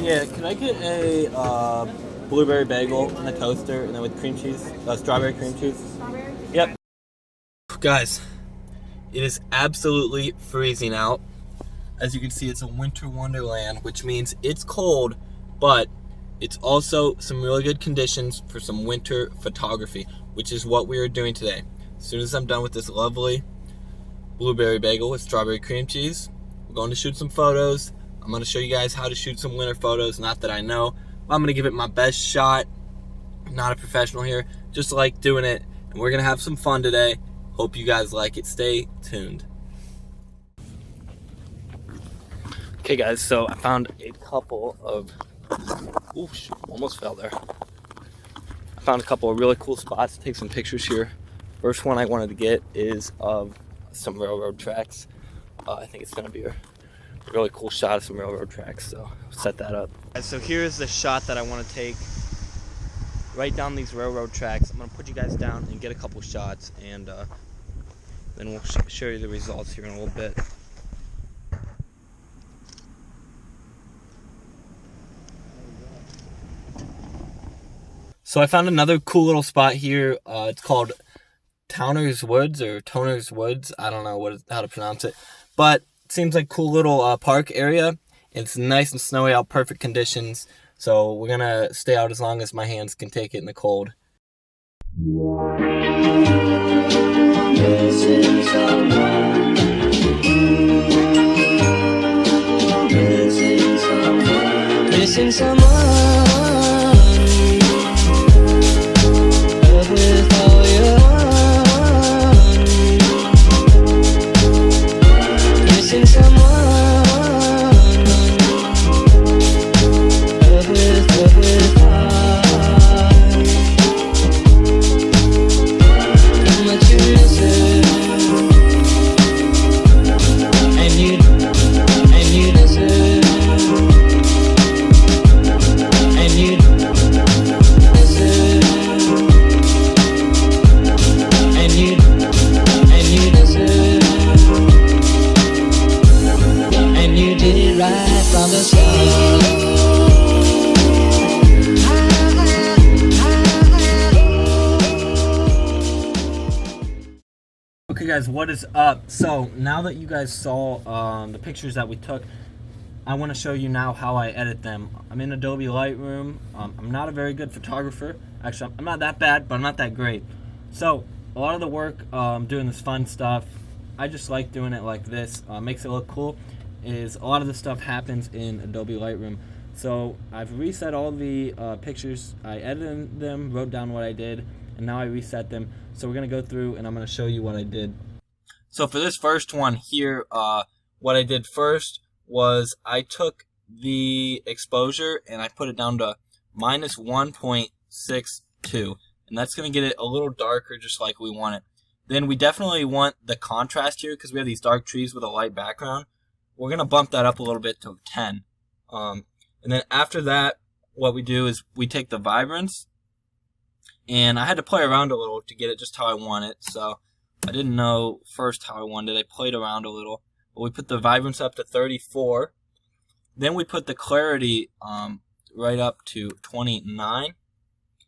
Yeah, can I get a blueberry bagel in the toaster and then with cream cheese, strawberry cream cheese? Strawberry? Yep. Guys, it is absolutely freezing out. As you can see, it's a winter wonderland, which means it's cold, but it's also some really good conditions for some winter photography, which is what we are doing today. As soon as I'm done with this lovely blueberry bagel with strawberry cream cheese, we're going to shoot some photos. I'm going to show you guys how to shoot some winter photos. Not that I know, but I'm going to give it my best shot. I'm not a professional here, just like doing it. And we're going to have some fun today. Hope you guys like it. Stay tuned. Okay guys, so I found a couple of, almost fell there. I found a couple of really cool spots to take some pictures here. First one I wanted to get is of some railroad tracks. I think it's gonna be a really cool shot of some railroad tracks, so I'll set that up. So here's the shot that I want to take right down these railroad tracks. I'm gonna put you guys down and get a couple shots, and then we'll show you the results here in a little bit. So I found another cool little spot here. It's called Toner's Woods or Toner's Woods. I don't know how to pronounce it, but it seems like a cool little park area. It's nice and snowy out, perfect conditions. So we're gonna stay out as long as my hands can take it in the cold. Missing someone. Missing someone. Missing someone. With all your heart. Missing someone. With heart. How much you miss it. And you miss it. And you miss it. And you miss it. And you did it right from the start. Okay guys, what is up? So now that you guys saw the pictures that we took, I want to show you now how I edit them. I'm in Adobe Lightroom. I'm not a very good photographer. Actually, I'm not that bad, but I'm not that great. So a lot of the work doing this fun stuff, I just like doing it like this. Makes it look cool. Is a lot of the stuff happens in Adobe Lightroom. So I've reset all the pictures. I edited them, wrote down what I did, and now I reset them. So we're going to go through and I'm going to show you what I did. So for this first one here, what I did first was I took the exposure and I put it down to minus 1.62. And that's going to get it a little darker just like we want it. Then we definitely want the contrast here because we have these dark trees with a light background. We're going to bump that up a little bit to 10. And then after that, what we do is we take the vibrance. And I had to play around a little to get it just how I want it. So I didn't know first how I wanted it. I played around a little. But we put the vibrance up to 34. Then we put the clarity right up to 29.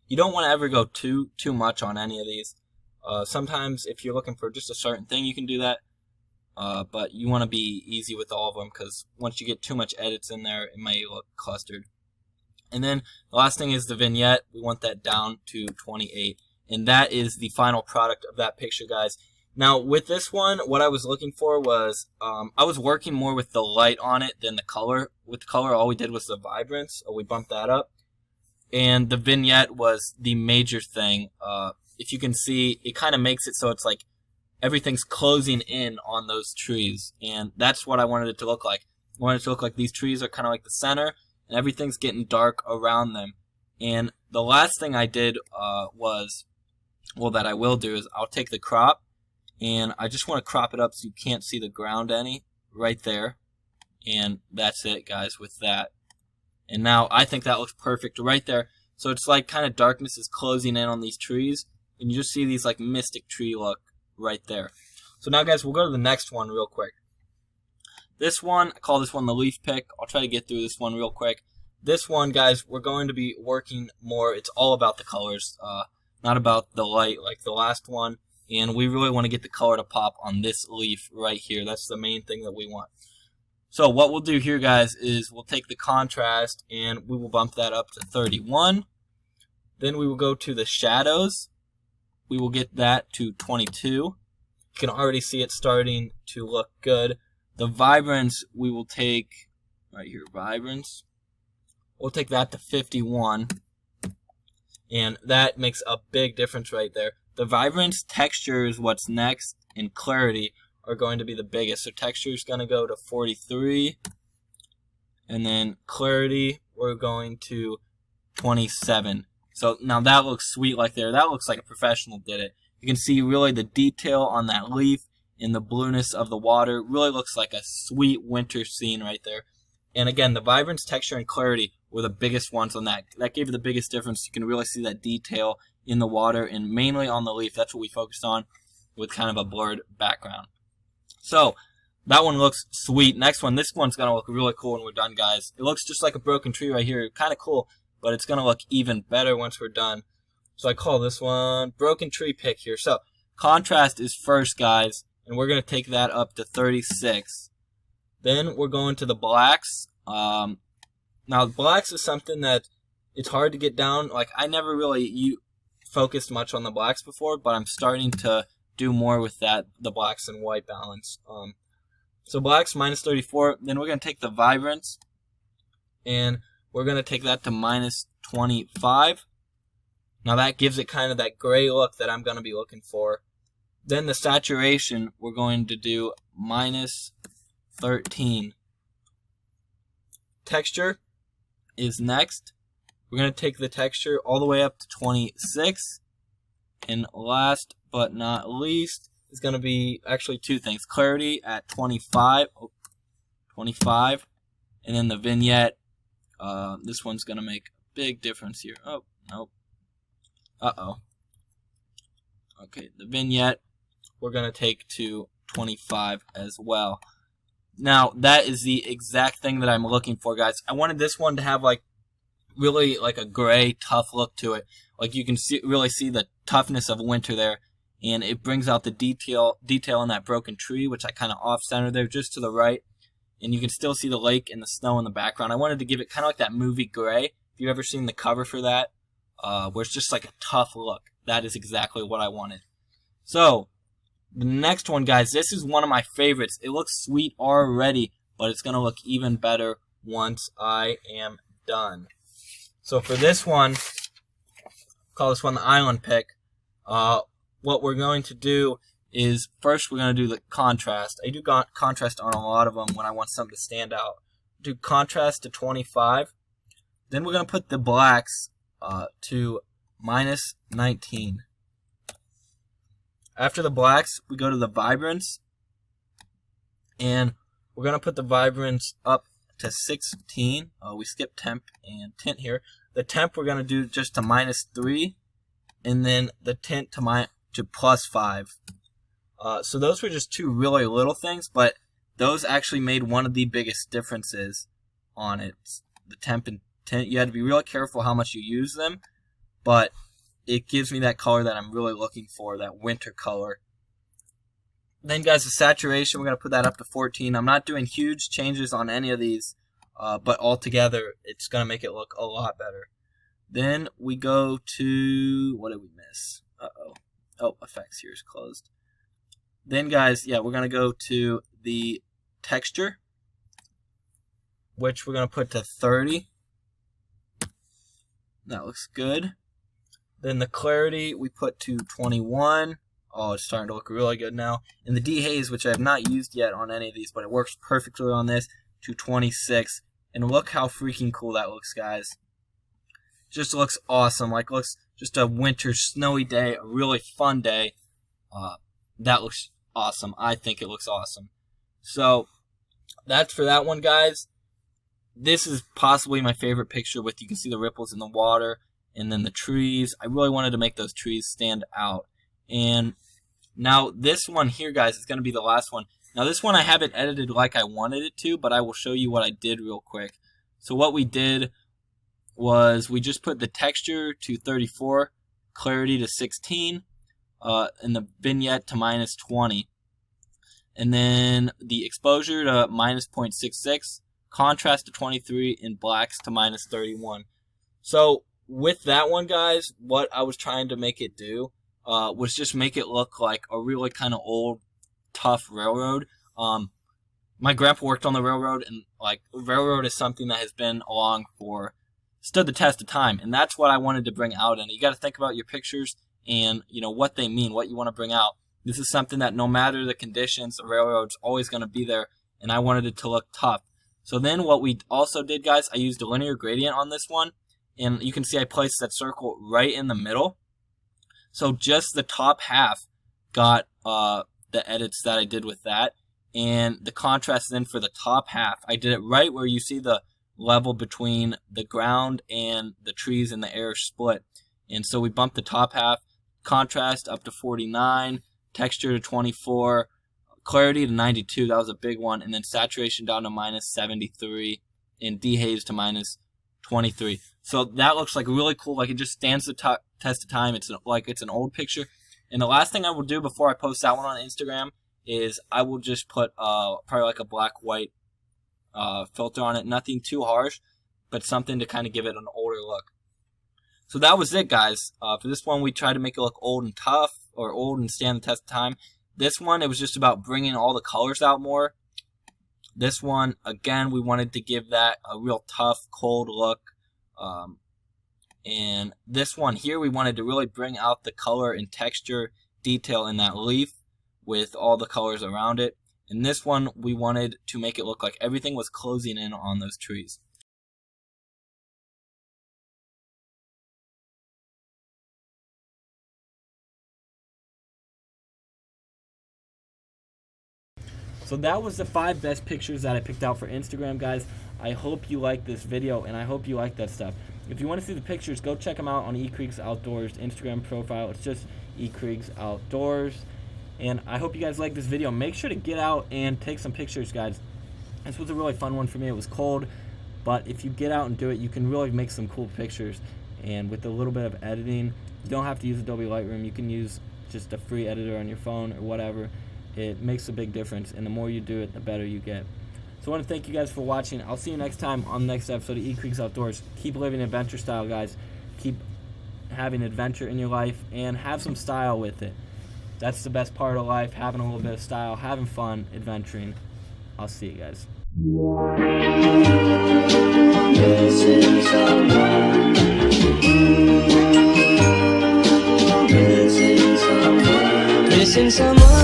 You don't want to ever go too much on any of these. Sometimes if you're looking for just a certain thing, you can do that. But you want to be easy with all of them because once you get too much edits in there, it may look clustered. And then the last thing is the vignette. We want that down to 28. And that is the final product of that picture, guys. Now, with this one, what I was looking for was, I was working more with the light on it than the color. With the color, all we did was the vibrance. We bumped that up. And the vignette was the major thing. If you can see, it kind of makes it so it's like everything's closing in on those trees. And that's what I wanted it to look like. I wanted it to look like these trees are kind of like the center. And everything's getting dark around them. And the last thing I did that I will do is I'll take the crop and I just want to crop it up so you can't see the ground any right there. And that's it, guys, with that. And now I think that looks perfect right there. So it's like kind of darkness is closing in on these trees. And you just see these like mystic tree look right there. So now, guys, we'll go to the next one real quick. This one, I call this one the leaf pick. I'll try to get through this one real quick. this one, guys, we're going to be working more. It's all about the colors, not about the light like the last one. And we really want to get the color to pop on this leaf right here. That's the main thing that we want. So what we'll do here, guys, is we'll take the contrast and we will bump that up to 31. Then we will go to the shadows. We will get that to 22. You can already see it starting to look good. The vibrance, we will take right here, vibrance. We'll take that to 51. And that makes a big difference right there. The vibrance, texture is what's next, and clarity are going to be the biggest. So texture is going to go to 43. And then clarity, we're going to 27. So now that looks sweet like there. That looks like a professional did it. You can see really the detail on that leaf and the blueness of the water. Really looks like a sweet winter scene right there. And again, the vibrance, texture, and clarity were the biggest ones on that. That gave it the biggest difference. You can really see that detail in the water and mainly on the leaf. That's what we focused on with kind of a blurred background. So that one looks sweet. Next one, this one's going to look really cool when we're done, guys. It looks just like a broken tree right here. Kind of cool, but it's going to look even better once we're done. So I call this one broken tree pick here. So contrast is first, guys, and we're going to take that up to 36. Then we're going to the blacks. Now, the blacks is something that it's hard to get down. Like, I never really focused much on the blacks before, but I'm starting to do more with that, the blacks and white balance. So blacks, minus 34. Then we're going to take the vibrance, and we're going to take that to minus 25. Now, that gives it kind of that gray look that I'm going to be looking for. Then the saturation, we're going to do minus 13. Texture is next. We're going to take the texture all the way up to 26. And last but not least is going to be actually two things. Clarity at 25. 25. And then the vignette. This one's going to make a big difference here. Oh, nope. Uh-oh. Okay, the vignette we're going to take to 25 as well. Now, that is the exact thing that I'm looking for, guys. I wanted this one to have, like, really, like, a gray, tough look to it. Like, you can really see the toughness of winter there. And it brings out the detail in that broken tree, which I kind of off-center there just to the right. And you can still see the lake and the snow in the background. I wanted to give it kind of like that movie Gray. If you've ever seen the cover for that, where it's just like a tough look. That is exactly what I wanted. So, the next one, guys, this is one of my favorites. It looks sweet already, but it's going to look even better once I am done. So for this one, call this one the island pick. What we're going to do is first we're going to do the contrast. I do contrast on a lot of them when I want something to stand out. Do contrast to 25. Then we're going to put the blacks to minus 19. After the blacks, we go to the vibrance, and we're going to put the vibrance up to 16. We skip temp and tint here. The temp we're going to do just to minus 3, and then the tint to plus 5. So those were just two really little things, but those actually made one of the biggest differences on it. The temp and tint, you had to be really careful how much you use them, but it gives me that color that I'm really looking for, that winter color. Then, guys, the saturation, we're going to put that up to 14. I'm not doing huge changes on any of these, but altogether, it's going to make it look a lot better. Then we go to, what did we miss? Uh-oh. Oh, effects here is closed. Then, guys, yeah, we're going to go to the texture, which we're going to put to 30. That looks good. Then the clarity we put to 21. Oh, it's starting to look really good now. And the dehaze, which I have not used yet on any of these, but it works perfectly on this, to 26. And look how freaking cool that looks, guys. Just looks awesome. Like, looks just a winter snowy day, a really fun day. That looks awesome. I think it looks awesome. So that's for that one, guys. This is possibly my favorite picture with, you can see the ripples in the water and then the trees. I really wanted to make those trees stand out. And now this one here, guys, is going to be the last one. Now this one I haven't edited like I wanted it to, but I will show you what I did real quick. So what we did was we just put the texture to 34, clarity to 16, and the vignette to -20. And then the exposure to -0.66, contrast to 23, and blacks to -31. So with that one, guys, what I was trying to make it do was just make it look like a really kind of old, tough railroad. My grandpa worked on the railroad, and like railroad is something that has been along for, stood the test of time, and that's what I wanted to bring out. And you got to think about your pictures and what they mean, what you want to bring out. This is something that no matter the conditions, the railroad's always going to be there, and I wanted it to look tough. So then what we also did, guys, I used a linear gradient on this one, and you can see I placed that circle right in the middle. So just the top half got the edits that I did with that, and the contrast then for the top half, I did it right where you see the level between the ground and the trees and the air split. And so we bumped the top half, contrast up to 49, texture to 24, clarity to 92, that was a big one, and then saturation down to -73, and dehaze to -23. So that looks like really cool, like it just stands the test of time. It's like it's an old picture. And the last thing I will do before I post that one on Instagram is I will just put probably like a black-white filter on it. Nothing too harsh, but something to kind of give it an older look. So that was it, guys. For this one, we tried to make it look old and tough, or old and stand the test of time. This one, it was just about bringing all the colors out more. This one, again, we wanted to give that a real tough, cold look. And this one here, we wanted to really bring out the color and texture detail in that leaf with all the colors around it. And this one, we wanted to make it look like everything was closing in on those trees. So that was the 5 best pictures that I picked out for Instagram, guys. I hope you liked this video, and I hope you like that stuff. If you want to see the pictures, go check them out on eCreeks Outdoors Instagram profile. It's just eCreeks Outdoors. And I hope you guys like this video. Make sure to get out and take some pictures, guys. This was a really fun one for me. It was cold, but if you get out and do it, you can really make some cool pictures. And with a little bit of editing, you don't have to use Adobe Lightroom. You can use just a free editor on your phone or whatever. It makes a big difference, and the more you do it, the better you get. So I want to thank you guys for watching. I'll see you next time on the next episode of eCreeks Outdoors. Keep living adventure style, guys. Keep having adventure in your life, and have some style with it. That's the best part of life, having a little bit of style, having fun, adventuring. I'll see you guys. Missing someone.